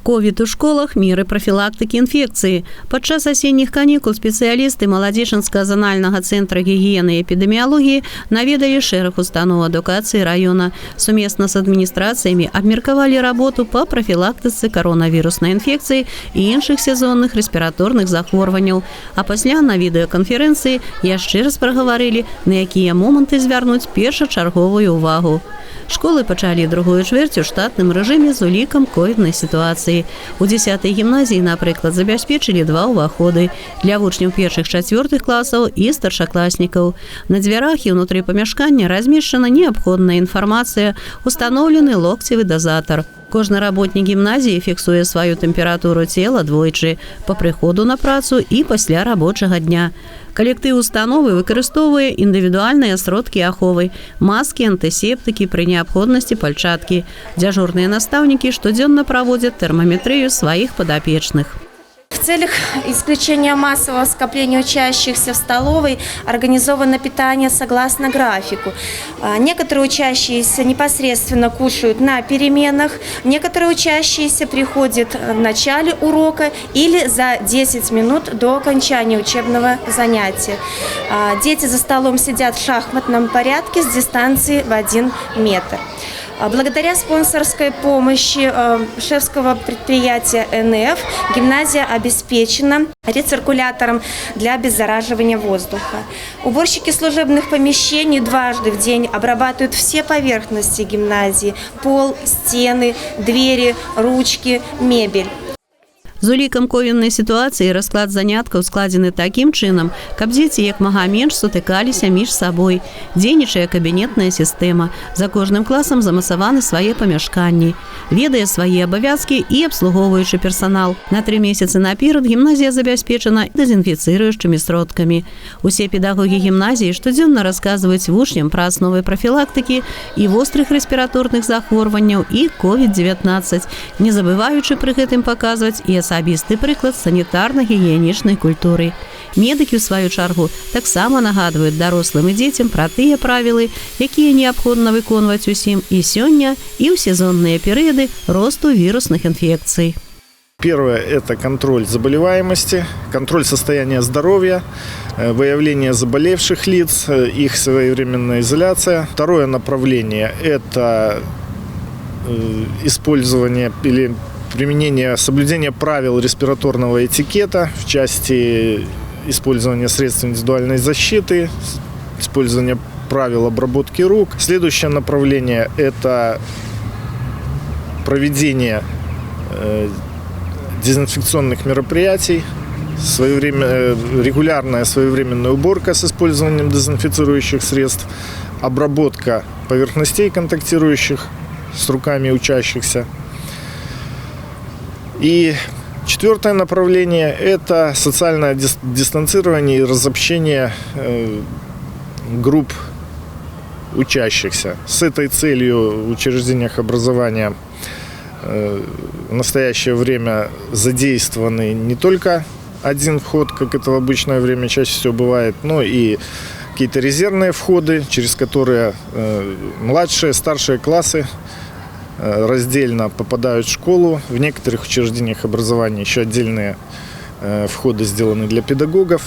Ковід у школах – меры профилактики инфекции. Падчас осенних каникул специалисты Молодеченского зонального центра гигиены и эпидемиологии наведали шэраг установ адукации района. Суместно с администрациями обмерковали работу по профилактике коронавирусной инфекции и іншых сезонных респираторных захворванняў. А пасля на відэаконференцыі яшчэ раз праговорили, на якія моманты звярнуць першачарговую увагу. Школы пачалі другую чвэрць у штатным рэжыме з улікам ковіднай сітуацыі. У 10-й гімназіі, напрыклад, забяспечылі 2 ўваходы для вучняў першых-чацвёртых класаў і старшакласнікаў. На дзвярах і ўнутры памяшкання размешчана неабходная інфармацыя, устаноўлены локцевы дазатар. Кожны работнік гімназіі фіксуе сваю тэмпературу цела двойчы па прыходу на працу і пасля рабочага дня. Калектыў установы выкарыстоўвае індывідуальныя сродкі аховы, маскі, антысептыкі, пры неабходнасці пальчаткі. Дзяжурныя настаўнікі штодзённа праводзяць тэрмаметрыю сваіх падапечных. В целях исключения массового скопления учащихся в столовой организовано питание согласно графику. Некоторые учащиеся непосредственно кушают на переменах, некоторые учащиеся приходят в начале урока или за 10 минут до окончания учебного занятия. Дети за столом сидят в шахматном порядке с дистанцией в 1 метр. Благодаря спонсорской помощи шефского предприятия НФ гимназия обеспечена рециркулятором для обеззараживания воздуха. Уборщики служебных помещений дважды в день обрабатывают все поверхности гимназии – пол, стены, двери, ручки, мебель. З улікам ковіднай сітуацыі расклад заняткаў складзены такім чынам, каб дзеці як мага менш сутыкаліся між сабой. Дзейнічае кабінетная сістэма. За кожным класам замасаваны свае памяшканні. Ведае свае абавязкі і абслугоўваючы персанал. На 3 месяцы наперад гімназія забяспечана дэзінфіцыруючымі сродкамі. Усе педагогі гімназіі штодзённа расказваюць вучням пра асновы прафілактыкі і вострых рэспіраторных захворванняў і COVID-19, не забываючы пры гэтым паказваць і асабісты прыклад санітарна-гігіенічнай культуры. Медыкі, у сваю чаргу, таксама нагадваюць дарослым і дзецям пра тыя правілы, якія неабходна выконваць усім і сёння, і ў сезонныя перыяды росту вірусных инфекций. Первое – это контроль заболеваемости, контроль состояния здоровья, выявление заболевших лиц, их своевременная изоляция. Второе направление – это использование или применение, соблюдение правил респираторного этикета в части использования средств индивидуальной защиты, использования правил обработки рук. Следующее направление – это проведение дезинфекционных мероприятий, регулярная своевременная уборка с использованием дезинфицирующих средств, обработка поверхностей, контактирующих с руками учащихся. И четвертое направление – это социальное дистанцирование и разобщение групп учащихся. С этой целью в учреждениях образования в настоящее время задействованы не только один вход, как это в обычное время чаще всего бывает, но и какие-то резервные входы, через которые младшие, старшие классы раздельно попадают в школу. В некоторых учреждениях образования еще отдельные входы сделаны для педагогов.